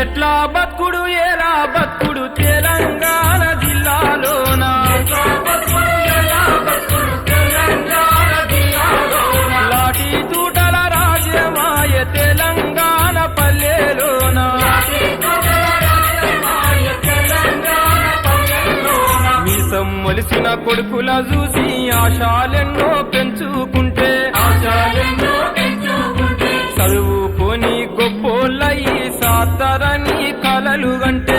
ఎట్లా బతుకుడు ఎలా బతుకుడు తెలంగాణ జిల్లాలోన లాఠీ తూటల రాజ్యమాయ తెలంగాణ పల్లెలోన మీసం మొలిసిన కొడుకుల చూసి ఆశాలెన్నో పెంచుకుంటే చదువుకొని గొప్పోళ్ళయి సాతరని కలలు గంటే